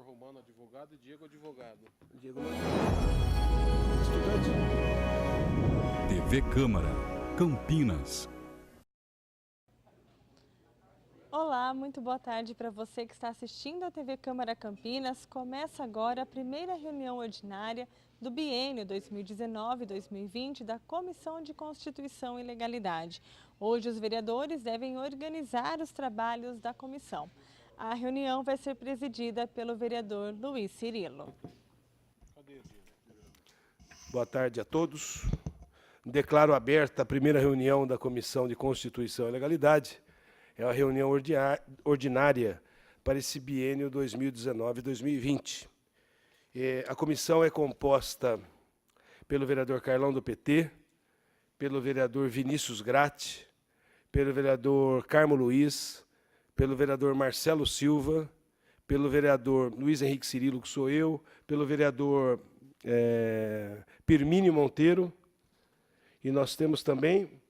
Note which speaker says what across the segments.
Speaker 1: vereador Romano, advogado, e Diego, advogado.
Speaker 2: Diego, estudante.
Speaker 3: TV Câmara, Campinas.
Speaker 4: Olá, muito boa tarde para você que está assistindo a TV Câmara Campinas. Começa agora a primeira reunião ordinária do biênio 2019-2020 da Comissão de Constituição e Legalidade. Hoje os vereadores devem organizar os trabalhos da comissão. A reunião vai ser presidida pelo vereador Luiz Cirilo.
Speaker 2: Boa tarde a todos. Declaro aberta a primeira reunião da Comissão de Constituição e Legalidade. É uma reunião ordinária para esse biênio 2019-2020. A comissão é composta pelo vereador Carlão do PT, pelo vereador Vinícius Gratti, pelo vereador Carmo Luiz, pelo vereador Marcelo Silva, pelo vereador Luiz Henrique Cirilo, que sou eu, pelo vereador Pirmínio Monteiro, e nós temos também...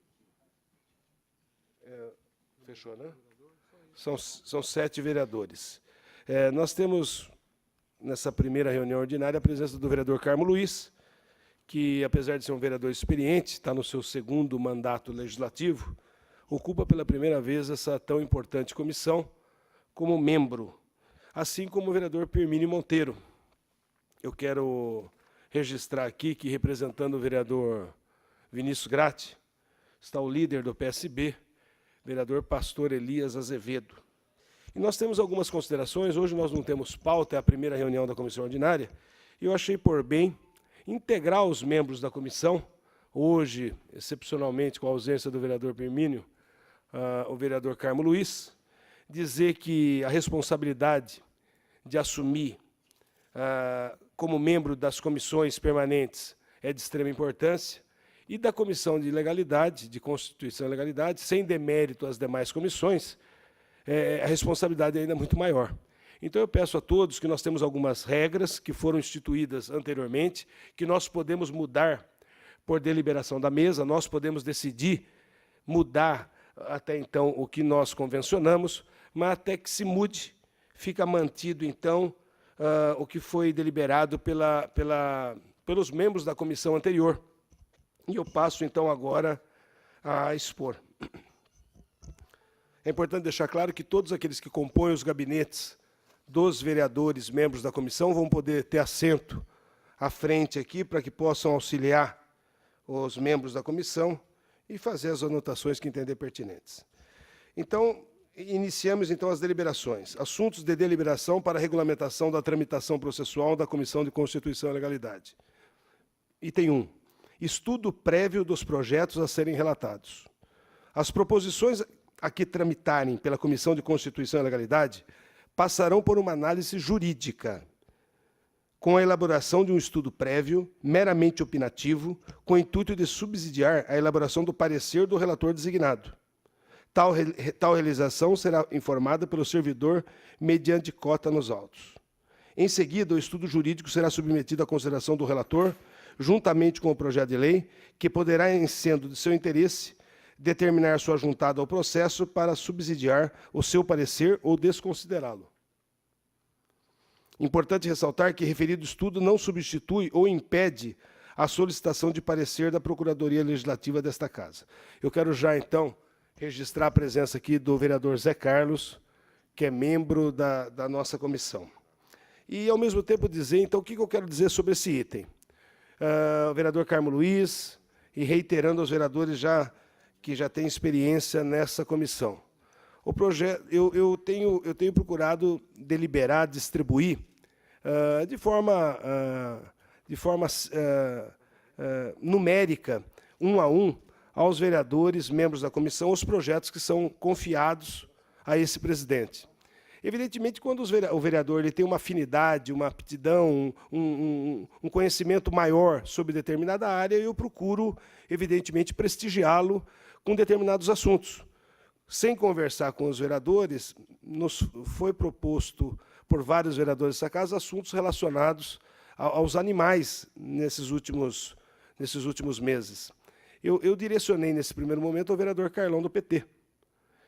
Speaker 2: Fechou, né? São 7 vereadores. Nós temos, nessa primeira reunião ordinária, a presença do vereador Carmo Luiz, que, apesar de ser um vereador experiente, está no seu 2º mandato legislativo, ocupa pela primeira vez essa tão importante comissão como membro, assim como o vereador Pirmínio Monteiro. Eu quero registrar aqui que, representando o vereador Vinícius Gratti, está o líder do PSB, vereador Pastor Elias Azevedo. E nós temos algumas considerações. Hoje nós não temos pauta, é a primeira reunião da comissão ordinária, e eu achei por bem integrar os membros da comissão, hoje, excepcionalmente, com a ausência do vereador Pirmínio, o vereador Carmo Luiz, dizer que a responsabilidade de assumir como membro das comissões permanentes é de extrema importância, e da Comissão de Legalidade, de Constituição e Legalidade, sem demérito às demais comissões, a responsabilidade é ainda muito maior. Então, eu peço a todos que nós temos algumas regras que foram instituídas anteriormente, que nós podemos mudar por deliberação da mesa, nós podemos decidir mudar até então o que nós convencionamos, mas até que se mude, fica mantido, então, o que foi deliberado pelos membros da comissão anterior. E eu passo, então, agora a expor. É importante deixar claro que todos aqueles que compõem os gabinetes dos vereadores, membros da comissão, vão poder ter assento à frente aqui para que possam auxiliar os membros da comissão e fazer as anotações que entender pertinentes. Então, iniciamos, então, as deliberações. Assuntos de deliberação para a regulamentação da tramitação processual da Comissão de Constituição e Legalidade. Item 1. Estudo prévio dos projetos a serem relatados. As proposições a que tramitarem pela Comissão de Constituição e Legalidade passarão por uma análise jurídica, com a elaboração de um estudo prévio, meramente opinativo, com o intuito de subsidiar a elaboração do parecer do relator designado. Tal realização será informada pelo servidor mediante cota nos autos. Em seguida, o estudo jurídico será submetido à consideração do relator, juntamente com o projeto de lei, que poderá, em sendo de seu interesse, determinar sua juntada ao processo para subsidiar o seu parecer ou desconsiderá-lo. Importante ressaltar que referido estudo não substitui ou impede a solicitação de parecer da Procuradoria Legislativa desta Casa. Eu quero já, então, registrar a presença aqui do vereador Zé Carlos, que é membro da nossa comissão. E, ao mesmo tempo, dizer, então, o que eu quero dizer sobre esse item. O vereador Carmo Luiz, e reiterando aos vereadores que já têm experiência nessa comissão. O projeto, eu tenho procurado deliberar, distribuir, de forma numérica, 1 a 1, aos vereadores, membros da comissão, os projetos que são confiados a esse presidente. Evidentemente, quando o vereador ele tem uma afinidade, uma aptidão, um conhecimento maior sobre determinada área, eu procuro, evidentemente, prestigiá-lo com determinados assuntos. Sem conversar com os vereadores, nos foi proposto por vários vereadores dessa casa assuntos relacionados aos animais nesses últimos meses. Eu direcionei, nesse primeiro momento, ao vereador Carlão do PT.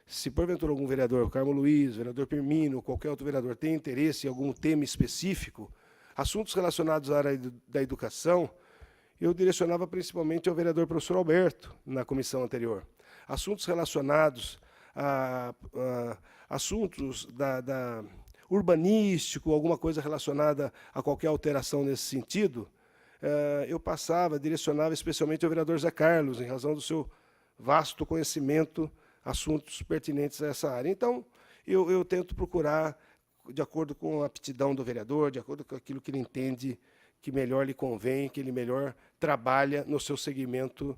Speaker 2: Se porventura algum vereador, Carmo Luiz, vereador Firmino, qualquer outro vereador, tem interesse em algum tema específico, assuntos relacionados à área da educação, eu direcionava principalmente ao vereador professor Alberto, na comissão anterior. Assuntos relacionados a assuntos urbanístico, alguma coisa relacionada a qualquer alteração nesse sentido, eu direcionava especialmente ao vereador Zé Carlos, em razão do seu vasto conhecimento, assuntos pertinentes a essa área. Então, eu tento procurar, de acordo com a aptidão do vereador, de acordo com aquilo que ele entende que melhor lhe convém, que ele melhor trabalha no seu segmento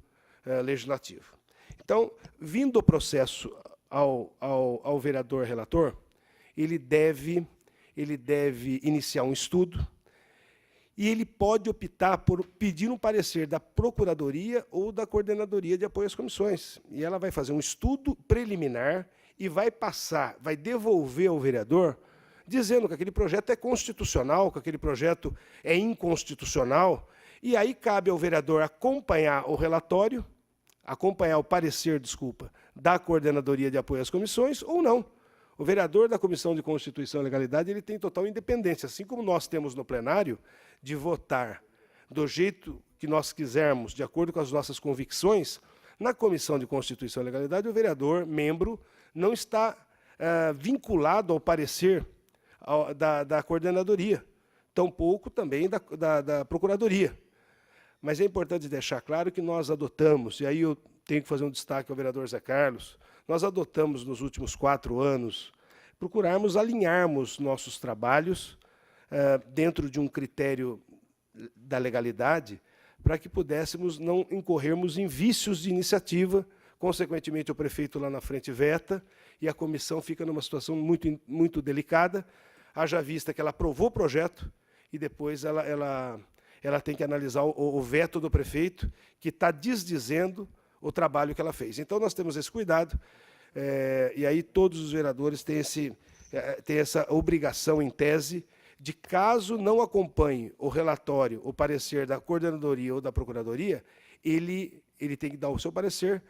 Speaker 2: legislativo. Então, vindo o processo ao vereador relator, ele deve iniciar um estudo e ele pode optar por pedir um parecer da Procuradoria ou da Coordenadoria de Apoio às Comissões. E ela vai fazer um estudo preliminar e vai devolver ao vereador, dizendo que aquele projeto é constitucional, que aquele projeto é inconstitucional, e aí cabe ao vereador acompanhar o relatório, acompanhar o parecer, da Coordenadoria de Apoio às Comissões, ou não. O vereador da Comissão de Constituição e Legalidade ele tem total independência, assim como nós temos no plenário, de votar do jeito que nós quisermos, de acordo com as nossas convicções, na Comissão de Constituição e Legalidade, o vereador, membro, não está vinculado ao parecer da Coordenadoria, tampouco também da Procuradoria. Mas é importante deixar claro que nós adotamos, e aí eu tenho que fazer um destaque ao vereador Zé Carlos, nós adotamos nos últimos 4 anos, procurarmos alinharmos nossos trabalhos dentro de um critério da legalidade, para que pudéssemos não incorrermos em vícios de iniciativa. Consequentemente, o prefeito lá na frente veta, e a comissão fica numa situação muito, muito delicada, haja vista que ela aprovou o projeto, e depois ela tem que analisar o veto do prefeito, que está desdizendo o trabalho que ela fez. Então, nós temos esse cuidado, e aí todos os vereadores têm essa obrigação, em tese, de caso não acompanhe o relatório, o parecer da Coordenadoria ou da Procuradoria, ele tem que dar o seu parecer,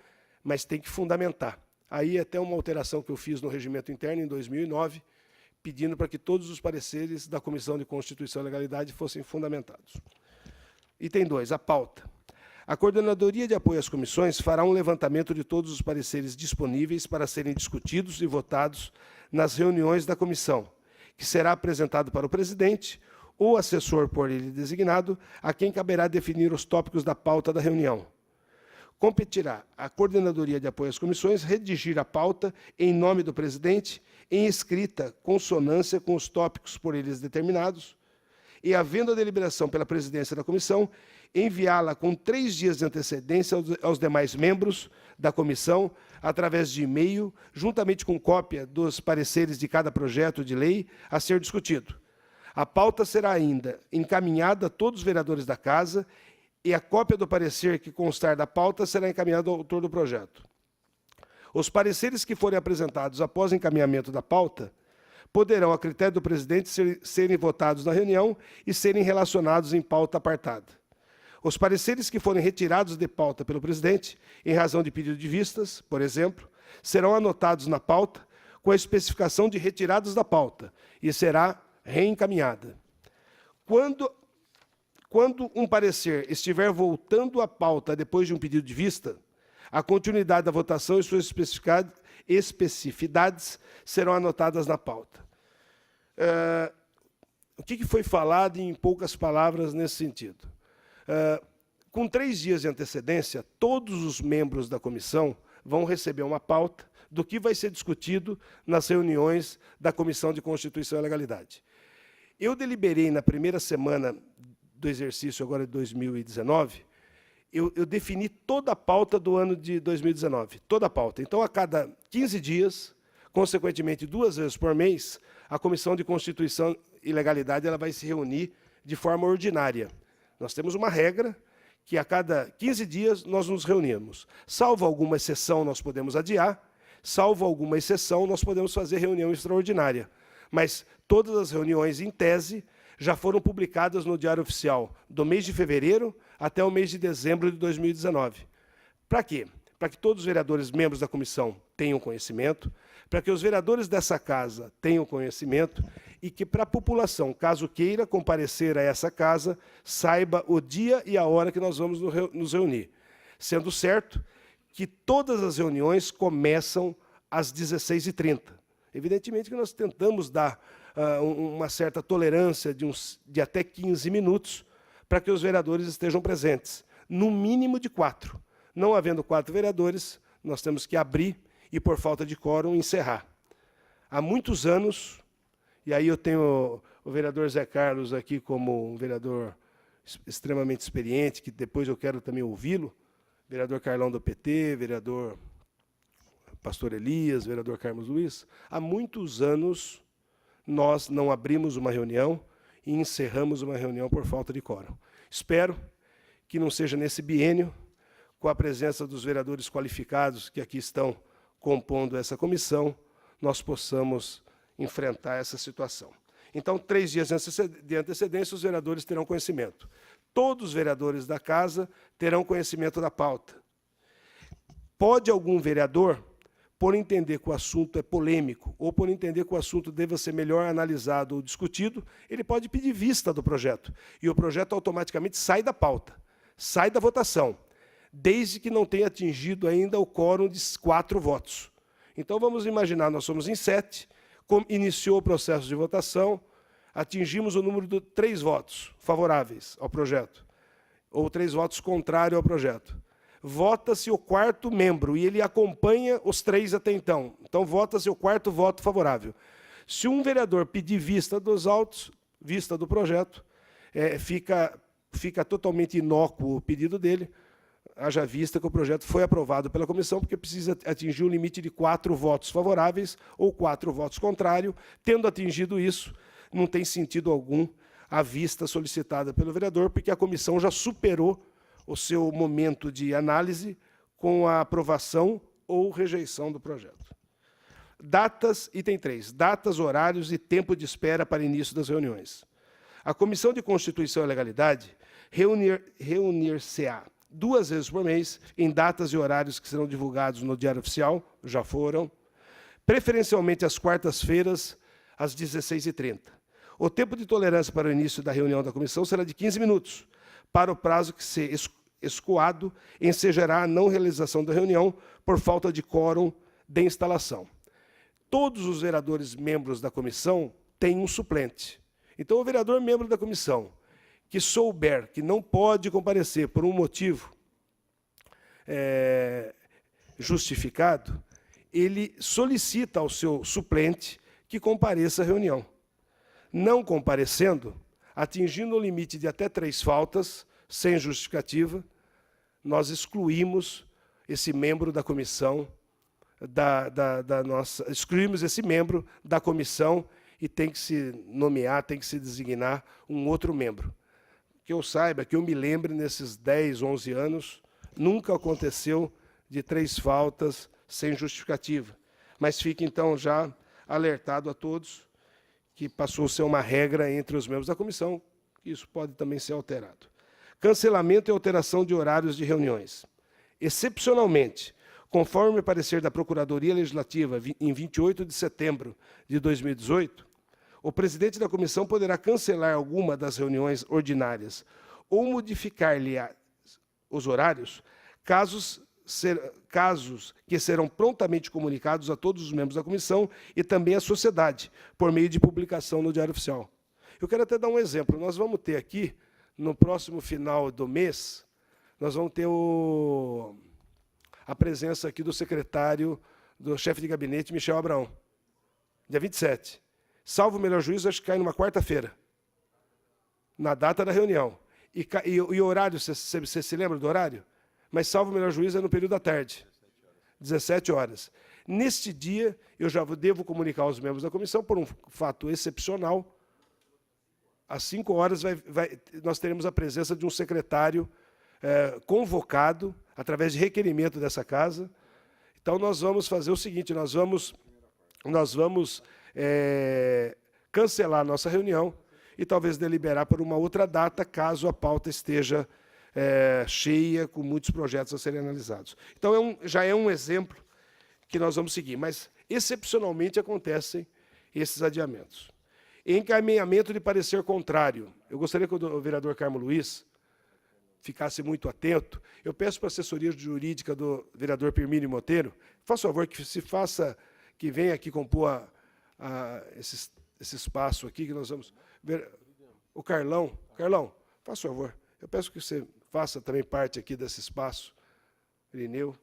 Speaker 2: mas tem que fundamentar. Aí até uma alteração que eu fiz no regimento interno em 2009, pedindo para que todos os pareceres da Comissão de Constituição e Legalidade fossem fundamentados. Item 2, a pauta. A Coordenadoria de Apoio às Comissões fará um levantamento de todos os pareceres disponíveis para serem discutidos e votados nas reuniões da comissão, que será apresentado para o presidente ou assessor por ele designado, a quem caberá definir os tópicos da pauta da reunião. Competirá à Coordenadoria de Apoio às Comissões redigir a pauta em nome do presidente, em escrita consonância com os tópicos por eles determinados, e, havendo a deliberação pela presidência da comissão, enviá-la com 3 dias de antecedência aos demais membros da comissão, através de e-mail, juntamente com cópia dos pareceres de cada projeto de lei a ser discutido. A pauta será ainda encaminhada a todos os vereadores da Casa, e a cópia do parecer que constar da pauta será encaminhada ao autor do projeto. Os pareceres que forem apresentados após encaminhamento da pauta poderão, a critério do presidente, serem votados na reunião e serem relacionados em pauta apartada. Os pareceres que forem retirados de pauta pelo presidente, em razão de pedido de vistas, por exemplo, serão anotados na pauta com a especificação de retirados da pauta e será reencaminhada. Quando um parecer estiver voltando à pauta depois de um pedido de vista, a continuidade da votação e suas especificidades serão anotadas na pauta. O que foi falado em poucas palavras nesse sentido? Com 3 dias de antecedência, todos os membros da comissão vão receber uma pauta do que vai ser discutido nas reuniões da Comissão de Constituição e Legalidade. Eu deliberei na primeira semana do exercício agora de 2019, eu defini toda a pauta do ano de 2019, toda a pauta. Então, a cada 15 dias, consequentemente 2 vezes por mês, a Comissão de Constituição e Legalidade ela vai se reunir de forma ordinária. Nós temos uma regra que a cada 15 dias nós nos reunimos. Salvo alguma exceção, nós podemos adiar. Salvo alguma exceção, nós podemos fazer reunião extraordinária. Mas todas as reuniões, em tese, já foram publicadas no Diário Oficial do mês de fevereiro até o mês de dezembro de 2019. Para quê? para que todos os vereadores membros da comissão tenham conhecimento, para que os vereadores dessa casa tenham conhecimento e que, para a população, caso queira comparecer a essa casa, saiba o dia e a hora que nós vamos nos reunir. Sendo certo que todas as reuniões começam às 16h30. Evidentemente que nós tentamos dar uma certa tolerância de até 15 minutos para que os vereadores estejam presentes, no mínimo de 4. Não havendo 4 vereadores, nós temos que abrir e, por falta de quórum, encerrar. Há muitos anos, e aí eu tenho o vereador Zé Carlos aqui como um vereador extremamente experiente, que depois eu quero também ouvi-lo, vereador Carlão do PT, vereador Pastor Elias, vereador Carlos Luiz. Há muitos anos nós não abrimos uma reunião e encerramos uma reunião por falta de quórum. Espero que não seja nesse biênio, com a presença dos vereadores qualificados que aqui estão compondo essa comissão, nós possamos enfrentar essa situação. Então, 3 dias de antecedência, os vereadores terão conhecimento. Todos os vereadores da casa terão conhecimento da pauta. Pode algum vereador, por entender que o assunto é polêmico, ou por entender que o assunto deva ser melhor analisado ou discutido, ele pode pedir vista do projeto. E o projeto automaticamente sai da pauta, sai da votação, desde que não tenha atingido ainda o quórum de 4 votos. Então, vamos imaginar, nós somos em 7, iniciou o processo de votação, atingimos o número de 3 votos favoráveis ao projeto, ou 3 votos contrários ao projeto. Vota-se o 4º membro, e ele acompanha os 3 até então. Então, vota-se o 4º voto favorável. Se um vereador pedir vista dos autos, vista do projeto, fica totalmente inócuo o pedido dele, haja vista que o projeto foi aprovado pela comissão, porque precisa atingir o limite de 4 votos favoráveis ou 4 votos contrários. Tendo atingido isso, não tem sentido algum a vista solicitada pelo vereador, porque a comissão já superou o seu momento de análise com a aprovação ou rejeição do projeto. Datas, item 3, datas, horários e tempo de espera para início das reuniões. A Comissão de Constituição e Legalidade reunir-se-á 2 vezes por mês, em datas e horários que serão divulgados no Diário Oficial, já foram, preferencialmente às quartas-feiras, às 16h30. O tempo de tolerância para o início da reunião da comissão será de 15 minutos, para o prazo que se escoado ensejará a não realização da reunião por falta de quórum de instalação. Todos os vereadores membros da comissão têm um suplente. Então, o vereador membro da comissão que souber que não pode comparecer por um motivo justificado, ele solicita ao seu suplente que compareça à reunião. Não comparecendo, atingindo o limite de até 3 faltas, sem justificativa, nós excluímos esse membro da comissão, excluímos esse membro da comissão e tem que se nomear, tem que se designar um outro membro. Que eu saiba, que eu me lembre, nesses 10, 11 anos, nunca aconteceu de 3 faltas sem justificativa. Mas fique, então, já alertado a todos que passou a ser uma regra entre os membros da comissão, que isso pode também ser alterado. Cancelamento e alteração de horários de reuniões. Excepcionalmente, conforme o parecer da Procuradoria Legislativa, em 28 de setembro de 2018, o presidente da comissão poderá cancelar alguma das reuniões ordinárias ou modificar-lhe os horários, casos que serão prontamente comunicados a todos os membros da comissão e também à sociedade, por meio de publicação no Diário Oficial. Eu quero até dar um exemplo. Nós vamos ter aqui, no próximo final do mês, nós vamos ter a presença aqui do secretário, do chefe de gabinete, Michel Abraão, dia 27. Salvo o melhor juízo, acho que cai numa quarta-feira, na data da reunião. E o horário, você se lembra do horário? Mas salvo o melhor juízo é no período da tarde, 17 horas. Neste dia, eu já devo comunicar aos membros da comissão, por um fato excepcional, às 5 horas nós teremos a presença de um secretário convocado, através de requerimento dessa casa. Então, nós vamos fazer o seguinte, nós vamos cancelar a nossa reunião e talvez deliberar por uma outra data, caso a pauta esteja cheia, com muitos projetos a serem analisados. Então, já é um exemplo que nós vamos seguir, mas, excepcionalmente, acontecem esses adiamentos. Encaminhamento de parecer contrário. Eu gostaria que o vereador Carmo Luiz ficasse muito atento. Eu peço para a assessoria jurídica do vereador Pirmínio Monteiro, faça favor que venha aqui compor esse espaço aqui, que nós vamos ver. O Carlão, faça favor, eu peço que você faça também parte aqui desse espaço. Irineu.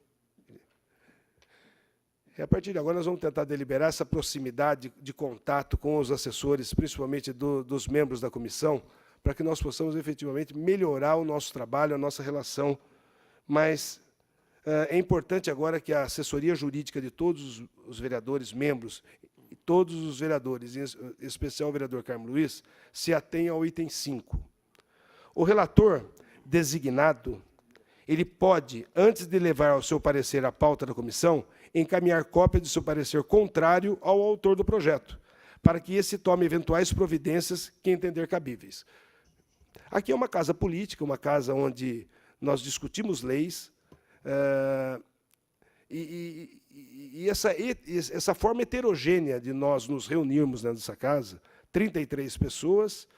Speaker 2: A partir de agora, nós vamos tentar deliberar essa proximidade de contato com os assessores, principalmente dos membros da comissão, para que nós possamos efetivamente melhorar o nosso trabalho, a nossa relação. Mas é importante agora que a assessoria jurídica de todos os vereadores, membros, e todos os vereadores, em especial o vereador Carmo Luiz, se atenha ao item 5. O relator designado, ele pode, antes de levar o seu parecer à pauta da comissão, encaminhar cópia de seu parecer contrário ao autor do projeto, para que esse tome eventuais providências que entender cabíveis. Aqui é uma casa política, uma casa onde nós discutimos leis, e essa forma heterogênea de nós nos reunirmos nessa casa, 33 pessoas,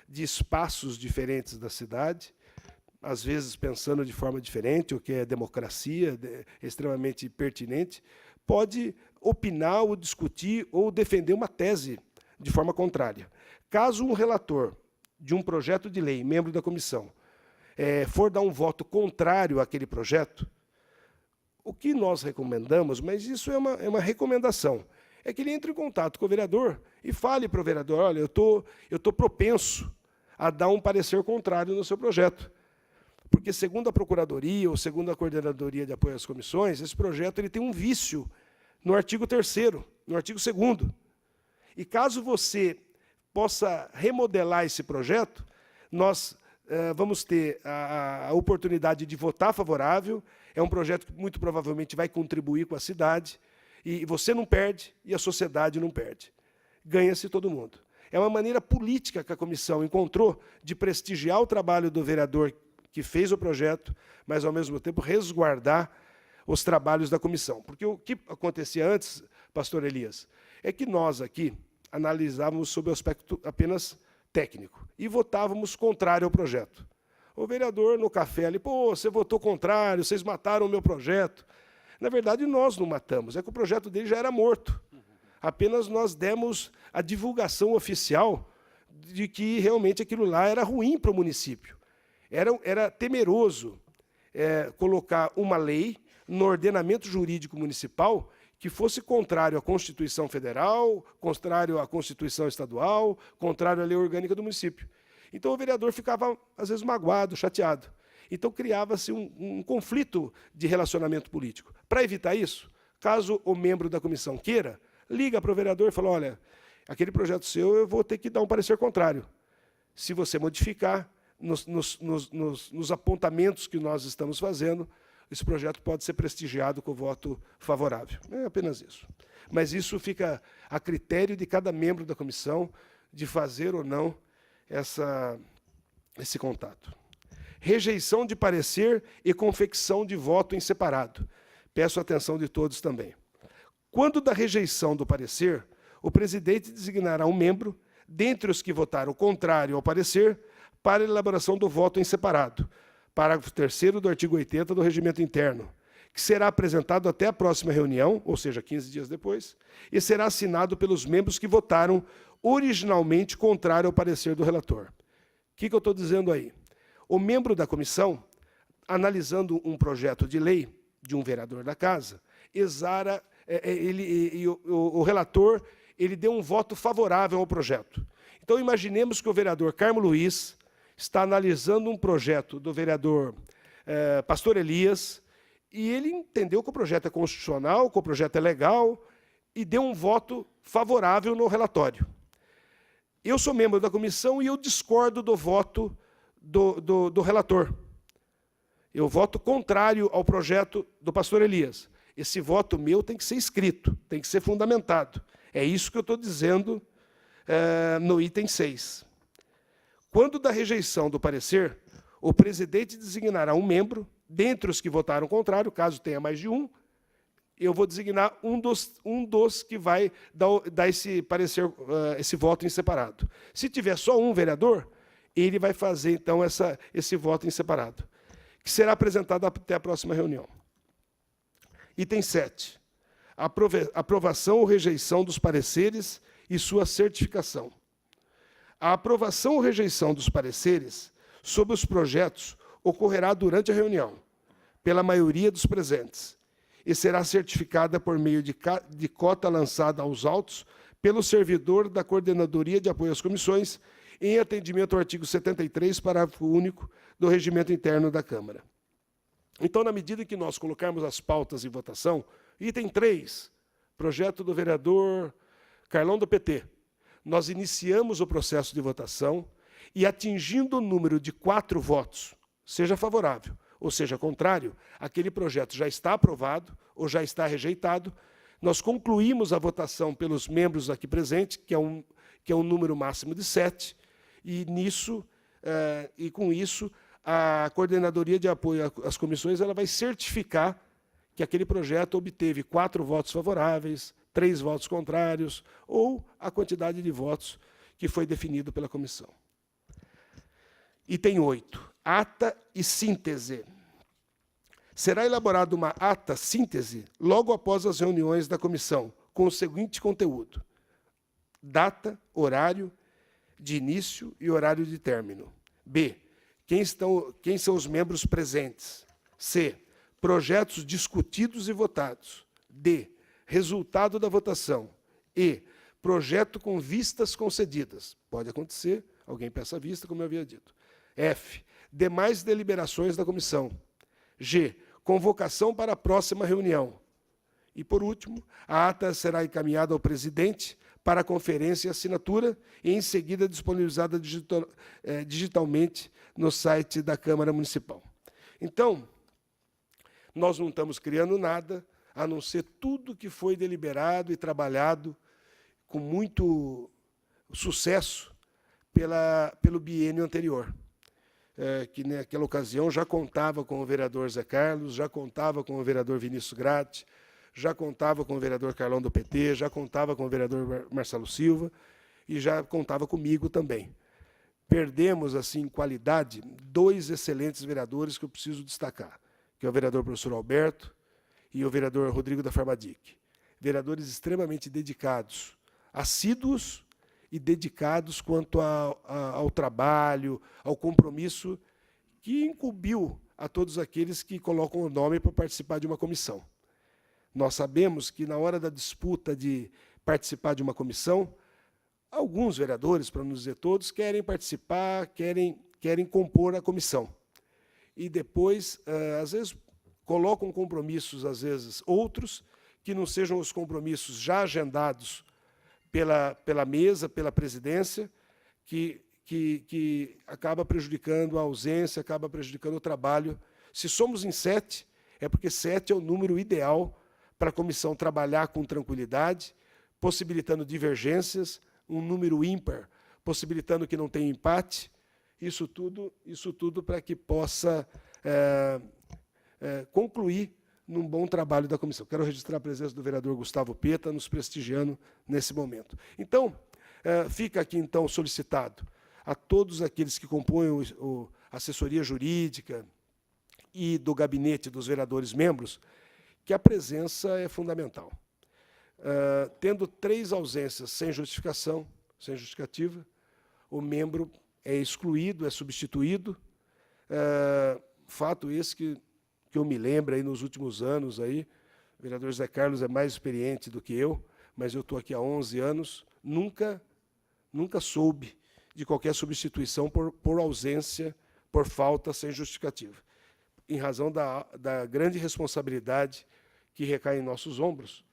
Speaker 2: de espaços diferentes da cidade, às vezes pensando de forma diferente, o que é democracia, extremamente pertinente, pode opinar ou discutir ou defender uma tese de forma contrária. Caso um relator de um projeto de lei, membro da comissão, for dar um voto contrário àquele projeto, o que nós recomendamos, mas isso é uma recomendação, é que ele entre em contato com o vereador e fale para o vereador, olha, eu estou propenso a dar um parecer contrário no seu projeto. Porque, segundo a Procuradoria ou segundo a Coordenadoria de Apoio às Comissões, esse projeto ele tem um vício no artigo 3º, no artigo 2º. E, caso você possa remodelar esse projeto, nós vamos ter a oportunidade de votar favorável. É um projeto que, muito provavelmente, vai contribuir com a cidade, e você não perde, e a sociedade não perde. Ganha-se todo mundo. É uma maneira política que a comissão encontrou de prestigiar o trabalho do vereador que fez o projeto, mas, ao mesmo tempo, resguardar os trabalhos da comissão. Porque o que acontecia antes, pastor Elias, é que nós aqui analisávamos sob o aspecto apenas técnico e votávamos contrário ao projeto. O vereador, no café, ali, pô, você votou contrário, vocês mataram o meu projeto. Na verdade, nós não matamos, é que o projeto dele já era morto. Apenas nós demos a divulgação oficial de que realmente aquilo lá era ruim para o município. Era temeroso colocar uma lei no ordenamento jurídico municipal que fosse contrário à Constituição Federal, contrário à Constituição Estadual, contrário à lei orgânica do município. Então, o vereador ficava, às vezes, magoado, chateado. Então, criava-se um conflito de relacionamento político. Para evitar isso, caso o membro da comissão queira, liga para o vereador e fala, olha, aquele projeto seu eu vou ter que dar um parecer contrário. Se você modificar nos apontamentos que nós estamos fazendo, esse projeto pode ser prestigiado com o voto favorável. É apenas isso. Mas isso fica a critério de cada membro da comissão de fazer ou não esse contato. Rejeição de parecer e confecção de voto em separado. Peço a atenção de todos também. Quando da rejeição do parecer, o presidente designará um membro, dentre os que votaram contrário ao parecer, para a elaboração do voto em separado, parágrafo 3º do artigo 80 do Regimento Interno, que será apresentado até a próxima reunião, ou seja, 15 dias depois, e será assinado pelos membros que votaram originalmente contrário ao parecer do relator. O que eu estou dizendo aí? O membro da comissão, analisando um projeto de lei de um vereador da casa, o relator ele deu um voto favorável ao projeto. Então, imaginemos que o vereador Carmo Luiz está analisando um projeto do vereador pastor Elias, e ele entendeu que o projeto é constitucional, que o projeto é legal, e deu um voto favorável no relatório. Eu sou membro da comissão e eu discordo do voto do relator. Eu voto contrário ao projeto do pastor Elias. Esse voto meu tem que ser escrito, tem que ser fundamentado. É isso que eu estou dizendo no item 6. Quando da rejeição do parecer, o presidente designará um membro, dentre os que votaram contrário, caso tenha mais de um, eu vou designar um dos que vai dar esse parecer, esse voto em separado. Se tiver só um vereador, ele vai fazer, então, esse voto em separado, que será apresentado até a próxima reunião. Item 7. Aprovação ou rejeição dos pareceres e sua certificação. A aprovação ou rejeição dos pareceres sobre os projetos ocorrerá durante a reunião, pela maioria dos presentes, e será certificada por meio de cota lançada aos autos pelo servidor da Coordenadoria de Apoio às Comissões, em atendimento ao artigo 73, parágrafo único do Regimento Interno da Câmara. Então, na medida em que nós colocarmos as pautas em votação, item 3, projeto do vereador Carlão do PT, nós iniciamos o processo de votação e, atingindo o número de 4 votos, seja favorável ou seja contrário, aquele projeto já está aprovado ou já está rejeitado, nós concluímos a votação pelos membros aqui presentes, que é um número máximo de 7, e com isso a Coordenadoria de Apoio às Comissões ela vai certificar que aquele projeto obteve 4 votos favoráveis, 3 votos contrários, ou a quantidade de votos que foi definido pela comissão. Item 8. Ata e síntese. Será elaborada uma ata síntese logo após as reuniões da comissão, com o seguinte conteúdo: data, horário de início e horário de término. B. Quem são os membros presentes? C. Projetos discutidos e votados. D. Resultado da votação. E. Projeto com vistas concedidas. Pode acontecer, alguém peça vista, como eu havia dito. F. Demais deliberações da comissão. G. Convocação para a próxima reunião. E, por último, a ata será encaminhada ao presidente para conferência e assinatura e, em seguida, disponibilizada digitalmente no site da Câmara Municipal. Então, nós não estamos criando nada, a não ser tudo que foi deliberado e trabalhado com muito sucesso pelo biênio anterior, que naquela ocasião já contava com o vereador Zé Carlos, já contava com o vereador Vinícius Gratti, já contava com o vereador Carlão do PT, já contava com o vereador Marcelo Silva e já contava comigo também. Perdemos, assim, em qualidade, 2 excelentes vereadores que eu preciso destacar, que é o vereador professor Alberto e o vereador Rodrigo da Farmadic. Vereadores extremamente dedicados, assíduos e dedicados quanto ao trabalho, ao compromisso que incumbiu a todos aqueles que colocam o nome para participar de uma comissão. Nós sabemos que, na hora da disputa de participar de uma comissão, alguns vereadores, para não dizer todos, querem participar, querem compor a comissão. E depois, às vezes, colocam compromissos, às vezes, outros, que não sejam os compromissos já agendados pela mesa, pela presidência, que acaba prejudicando a ausência, acaba prejudicando o trabalho. Se somos em 7, é porque 7 é o número ideal para a comissão trabalhar com tranquilidade, possibilitando divergências, um número ímpar, possibilitando que não tenha empate, isso tudo para que possa concluir num bom trabalho da comissão. Quero registrar a presença do vereador Gustavo Peta, nos prestigiando nesse momento. Então, fica aqui, então, solicitado a todos aqueles que compõem a assessoria jurídica e do gabinete dos vereadores membros, que a presença é fundamental. Tendo 3 ausências sem justificação, sem justificativa, o membro é excluído, é substituído. Fato esse que eu me lembro aí nos últimos anos, aí, o vereador Zé Carlos é mais experiente do que eu, mas eu estou aqui há 11 anos, nunca soube de qualquer substituição por ausência, por falta sem justificativa, em razão da grande responsabilidade que recai em nossos ombros,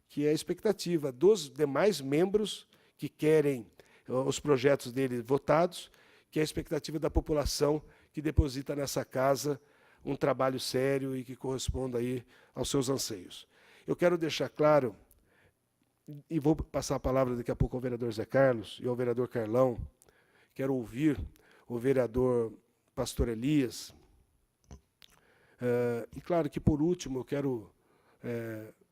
Speaker 2: que é a expectativa dos demais membros que querem os projetos dele votados, que é a expectativa da população que deposita nessa casa um trabalho sério e que corresponda aí aos seus anseios. Eu quero deixar claro, e vou passar a palavra daqui a pouco ao vereador Zé Carlos e ao vereador Carlão, quero ouvir o vereador pastor Elias. E, claro, que, por último, eu quero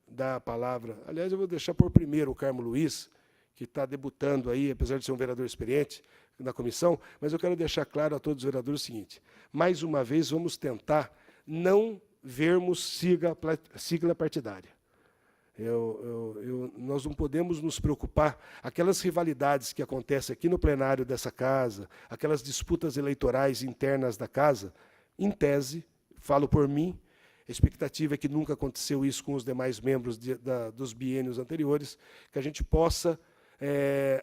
Speaker 2: dar a palavra. Aliás, eu vou deixar por primeiro o Carmo Luiz, que está debutando aí, apesar de ser um vereador experiente na comissão, mas eu quero deixar claro a todos os vereadores o seguinte: mais uma vez, vamos tentar não vermos sigla partidária. Nós não podemos nos preocupar. Aquelas rivalidades que acontecem aqui no plenário dessa casa, aquelas disputas eleitorais internas da casa, em tese, falo por mim, a expectativa é que nunca aconteceu isso com os demais membros dos biênios anteriores, que a gente possa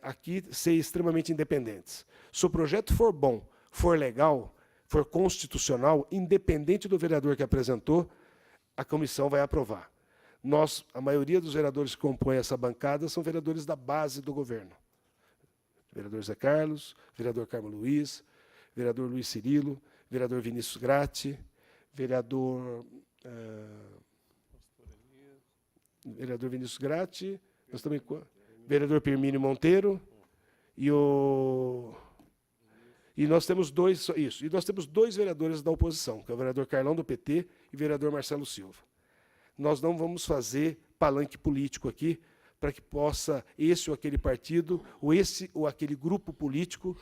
Speaker 2: aqui ser extremamente independentes. Se o projeto for bom, for legal, for constitucional, independente do vereador que apresentou, a comissão vai aprovar. A maioria dos vereadores que compõem essa bancada são vereadores da base do governo. Vereador Zé Carlos, vereador Carmo Luiz, vereador Luiz Cirilo, vereador Vinícius Gratti, vereador Vinícius Gratti, nós também, vereador Pirmínio Monteiro, e nós temos dois vereadores da oposição, que é o vereador Carlão do PT e o vereador Marcelo Silva. Nós não vamos fazer palanque político aqui para que possa esse ou aquele partido, ou esse ou aquele grupo político,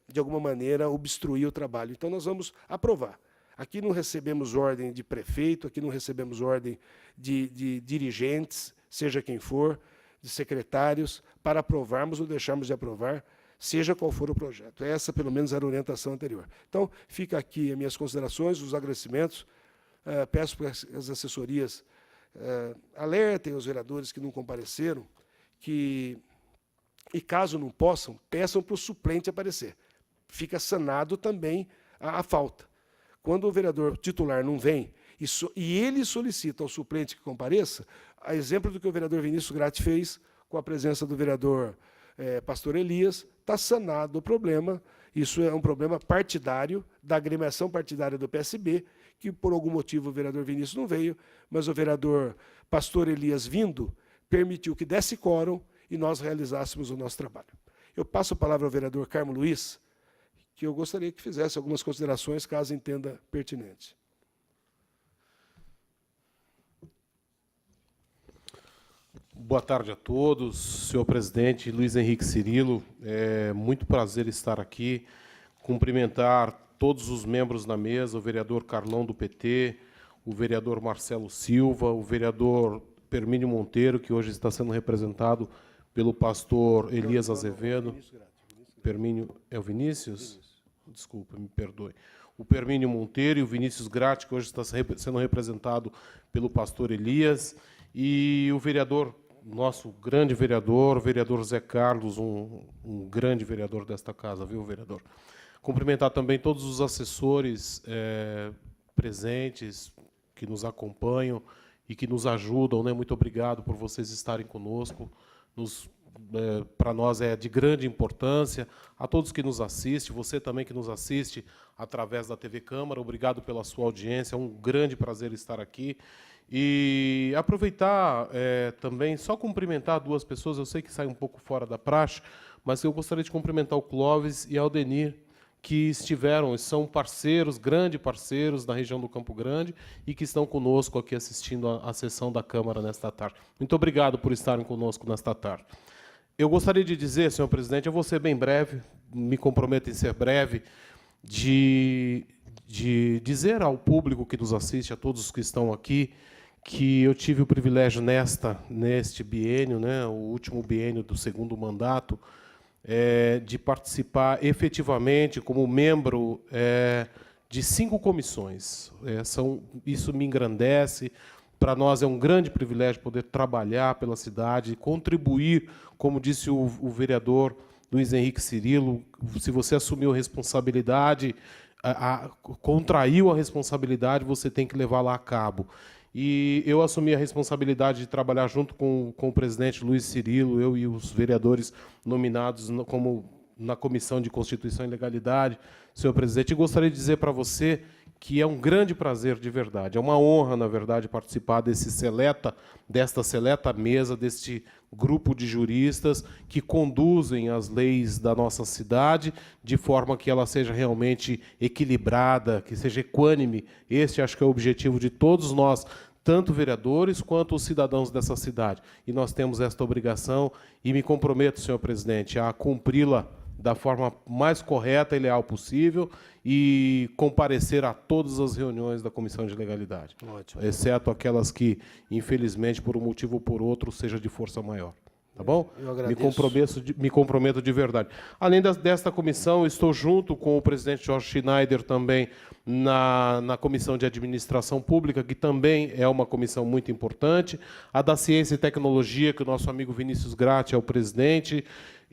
Speaker 2: de alguma maneira, obstruir o trabalho. Então, nós vamos aprovar. Aqui não recebemos ordem de prefeito, aqui não recebemos ordem de dirigentes, seja quem for, de secretários, para aprovarmos ou deixarmos de aprovar, seja qual for o projeto. Essa, pelo menos, era a orientação anterior. Então, fica aqui as minhas considerações, os agradecimentos. Peço para as assessorias alertem os vereadores que não compareceram, e caso não possam, peçam para o suplente aparecer. Fica sanado também a falta. Quando o vereador titular não vem e ele solicita ao suplente que compareça, a exemplo do que o vereador Vinícius Gratti fez com a presença do vereador pastor Elias, está sanado o problema. Isso é um problema partidário, da agremiação partidária do PSB, que por algum motivo o vereador Vinícius não veio, mas o vereador pastor Elias vindo permitiu que desse quórum e nós realizássemos o nosso trabalho. Eu passo a palavra ao vereador Carmo Luiz, que eu gostaria que fizesse algumas considerações, caso entenda pertinente.
Speaker 5: Boa tarde a todos, senhor presidente Luiz Henrique Cirilo. É muito prazer estar aqui, cumprimentar todos os membros da mesa, o vereador Carlão do PT, o vereador Marcelo Silva, o vereador Pirmínio Monteiro, que hoje está sendo representado pelo pastor Elias Azevedo. Pirmínio é o Vinícius? Desculpa, me perdoe. O Pirmínio Monteiro e o Vinícius Gratti, que hoje está sendo representado pelo pastor Elias, e o vereador, nosso grande vereador, o vereador Zé Carlos, um grande vereador desta casa, viu, vereador? Cumprimentar também todos os assessores presentes, que nos acompanham e que nos ajudam, né? Muito obrigado por vocês estarem conosco. Para nós é de grande importância. A todos que nos assistem, você também que nos assiste através da TV Câmara, obrigado pela sua audiência, é um grande prazer estar aqui. E aproveitar também, só cumprimentar duas pessoas, eu sei que sai um pouco fora da praxe, mas eu gostaria de cumprimentar o Clóvis e a Aldenir, que são parceiros, grandes parceiros da região do Campo Grande e que estão conosco aqui assistindo a sessão da Câmara nesta tarde. Muito obrigado por estarem conosco nesta tarde. Eu gostaria de dizer, senhor presidente, eu vou ser bem breve, me comprometo em ser breve, de dizer ao público que nos assiste, a todos os que estão aqui, que eu tive o privilégio neste biênio, né, o último biênio do segundo mandato, de participar efetivamente como membro de 5 comissões. Isso me engrandece. Para nós é um grande privilégio poder trabalhar pela cidade, contribuir, como disse o vereador Luiz Henrique Cirilo, se você assumiu a responsabilidade, contraiu a responsabilidade, você tem que levá-la a cabo. E eu assumi a responsabilidade de trabalhar junto com o presidente Luiz Cirilo, eu e os vereadores nominados como na Comissão de Constituição e Legalidade, senhor presidente. E gostaria de dizer para você que é um grande prazer de verdade. É uma honra, na verdade, participar desta seleta mesa, deste grupo de juristas que conduzem as leis da nossa cidade de forma que ela seja realmente equilibrada, que seja equânime. Este acho que é o objetivo de todos nós, tanto vereadores quanto os cidadãos dessa cidade. E nós temos esta obrigação e me comprometo, senhor presidente, a cumpri-la da forma mais correta e leal possível e comparecer a todas as reuniões da Comissão de Legalidade.
Speaker 2: Ótimo.
Speaker 5: Exceto aquelas que, infelizmente, por um motivo ou por outro, seja de força maior. Tá bom?
Speaker 2: Eu agradeço.
Speaker 5: Me comprometo de verdade. Além desta comissão, estou junto com o presidente Jorge Schneider também na Comissão de Administração Pública, que também é uma comissão muito importante. A da Ciência e Tecnologia, que o nosso amigo Vinícius Gratti é o presidente.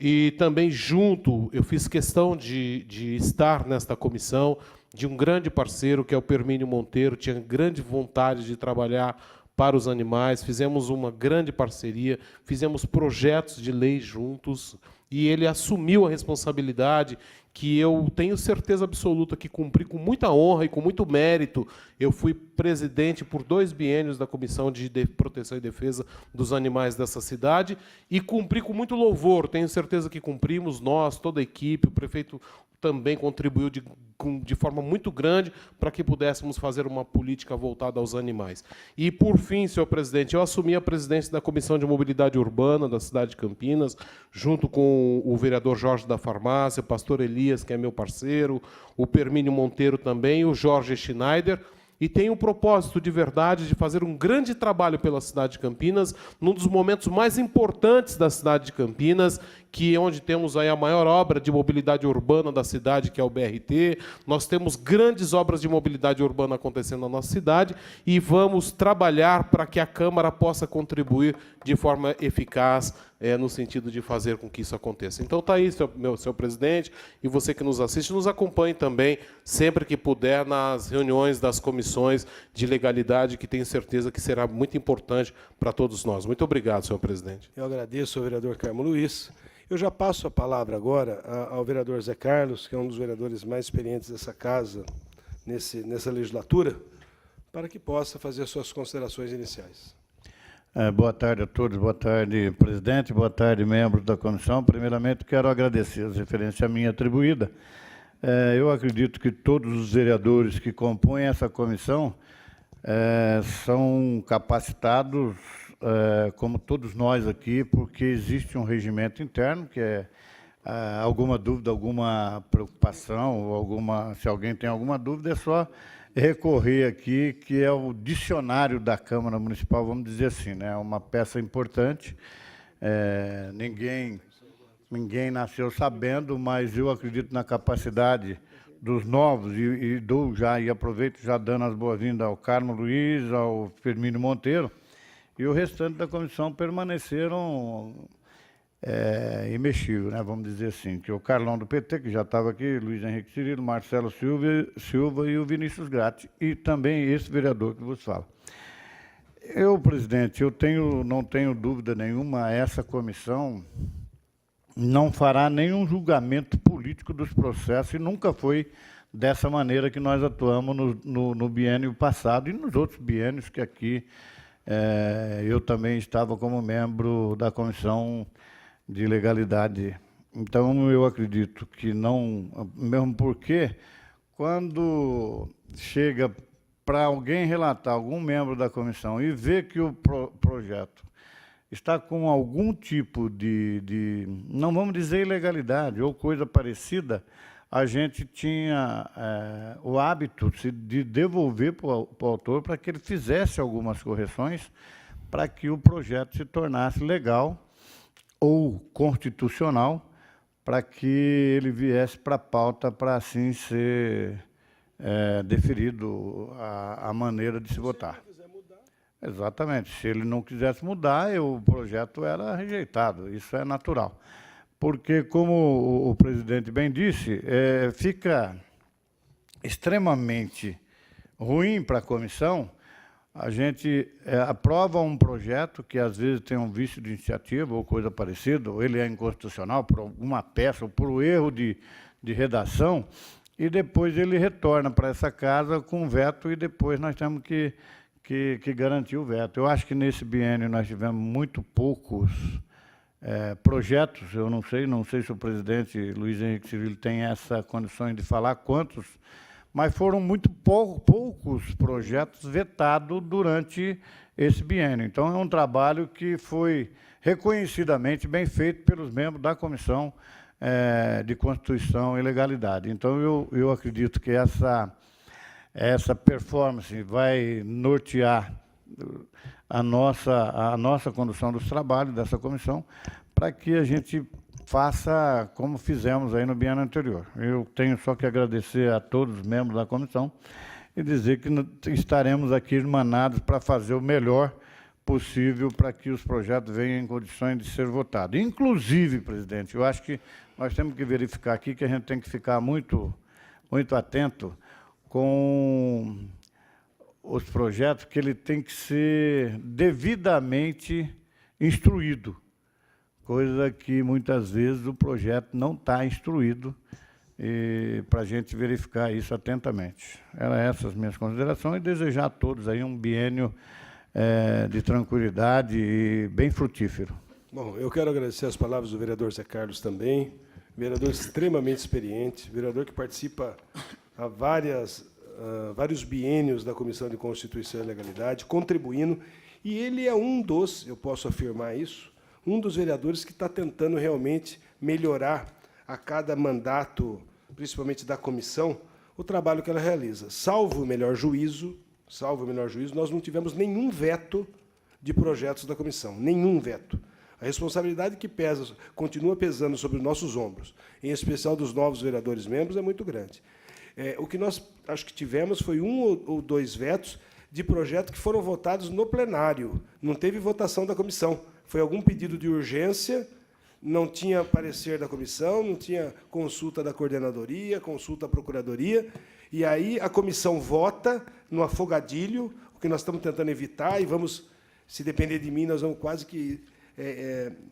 Speaker 5: E também junto, eu fiz questão de estar nesta comissão, de um grande parceiro, que é o Permínio Monteiro, tinha grande vontade de trabalhar para os animais, fizemos uma grande parceria, fizemos projetos de lei juntos, e ele assumiu a responsabilidade que eu tenho certeza absoluta que cumpri com muita honra e com muito mérito. Eu fui presidente por 2 biênios da Comissão de Proteção e Defesa dos Animais dessa cidade e cumpri com muito louvor. Tenho certeza que cumprimos, nós, toda a equipe, o prefeito também contribuiu de forma muito grande para que pudéssemos fazer uma política voltada aos animais. E, por fim, senhor presidente, eu assumi a presidência da Comissão de Mobilidade Urbana da cidade de Campinas, junto com o vereador Jorge da Farmácia, o pastor Elias, que é meu parceiro, o Permínio Monteiro também, e o Jorge Schneider, e tenho o propósito de verdade de fazer um grande trabalho pela cidade de Campinas, num dos momentos mais importantes da cidade de Campinas, que é onde temos aí a maior obra de mobilidade urbana da cidade, que é o BRT. Nós temos grandes obras de mobilidade urbana acontecendo na nossa cidade e vamos trabalhar para que a Câmara possa contribuir de forma eficaz no sentido de fazer com que isso aconteça. Então, está aí, senhor presidente, e você que nos assiste, nos acompanhe também, sempre que puder, nas reuniões das comissões de legalidade, que tenho certeza que será muito importante para todos nós. Muito obrigado, senhor presidente.
Speaker 2: Eu agradeço ao vereador Carmo Luiz. Eu já passo a palavra agora ao vereador Zé Carlos, que é um dos vereadores mais experientes dessa casa nessa legislatura, para que possa fazer suas considerações iniciais.
Speaker 6: Boa tarde a todos, boa tarde, presidente, boa tarde, membros da comissão. Primeiramente, quero agradecer as referências a mim atribuída. Eu acredito que todos os vereadores que compõem essa comissão são capacitados, como todos nós aqui, porque existe um regimento interno, que é alguma dúvida, alguma preocupação, se alguém tem alguma dúvida, é só recorrer aqui, que é o dicionário da Câmara Municipal, vamos dizer assim, né? Uma peça importante. Ninguém nasceu sabendo, mas eu acredito na capacidade dos novos, e aproveito já dando as boas-vindas ao Carmo Luiz, ao Firmino Monteiro, e o restante da comissão permaneceram imexíveis, né, vamos dizer assim, que o Carlão do PT, que já estava aqui, Luiz Henrique Cirilo, Marcelo Silva e o Vinícius Gratti, e também esse vereador que vos fala. Presidente, não tenho dúvida nenhuma, essa comissão não fará nenhum julgamento político dos processos, e nunca foi dessa maneira que nós atuamos no biênio passado e nos outros biênios que aqui eu também estava como membro da Comissão de Legalidade. Então, eu acredito que não, mesmo porque, quando chega para alguém relatar, algum membro da comissão, e ver que o projeto está com algum tipo não vamos dizer ilegalidade, ou coisa parecida, a gente tinha o hábito de devolver para o autor para que ele fizesse algumas correções para que o projeto se tornasse legal ou constitucional, para que ele viesse para a pauta para assim ser deferido a maneira de se votar. Exatamente. Se ele não quisesse mudar, o projeto era rejeitado. Isso é natural. Porque, como o presidente bem disse, fica extremamente ruim para a comissão. A gente aprova um projeto que, às vezes, tem um vício de iniciativa ou coisa parecida, ou ele é inconstitucional por alguma peça ou por um erro de redação, e depois ele retorna para essa casa com veto, e depois nós temos que garantir o veto. Eu acho que nesse biênio nós tivemos muito poucos projetos. Eu não sei se o presidente Luiz Henrique Cirilo tem essa condição de falar quantos, mas foram muito poucos projetos vetados durante esse biênio. Então, é um trabalho que foi reconhecidamente bem feito pelos membros da Comissão de Constituição e Legalidade. Então, eu acredito que essa performance vai nortear a nossa condução dos trabalhos dessa comissão, para que a gente faça como fizemos aí no biênio anterior. Eu tenho só que agradecer a todos os membros da comissão e dizer que estaremos aqui irmanados para fazer o melhor possível para que os projetos venham em condições de ser votados. Inclusive, presidente, eu acho que nós temos que verificar aqui que a gente tem que ficar muito atento com os projetos, que ele tem que ser devidamente instruído, coisa que muitas vezes o projeto não está instruído, para a gente verificar isso atentamente. Eram essas minhas considerações, e desejar a todos aí um biênio de tranquilidade e bem frutífero.
Speaker 2: Bom, eu quero agradecer as palavras do vereador Zé Carlos também, vereador extremamente experiente, vereador que participa há vários biênios da Comissão de Constituição e Legalidade, contribuindo, e ele é eu posso afirmar isso, um dos vereadores que está tentando realmente melhorar a cada mandato, principalmente da comissão, o trabalho que ela realiza. Salvo o melhor juízo, nós não tivemos nenhum veto de projetos da comissão, nenhum veto. A responsabilidade que continua pesando sobre os nossos ombros, em especial dos novos vereadores membros, é muito grande. O que nós acho que tivemos foi 1 ou 2 vetos de projetos que foram votados no plenário. Não teve votação da comissão. Foi algum pedido de urgência, não tinha parecer da comissão, não tinha consulta da coordenadoria, consulta da procuradoria, e aí a comissão vota no afogadilho, o que nós estamos tentando evitar, e vamos, se depender de mim, nós vamos quase que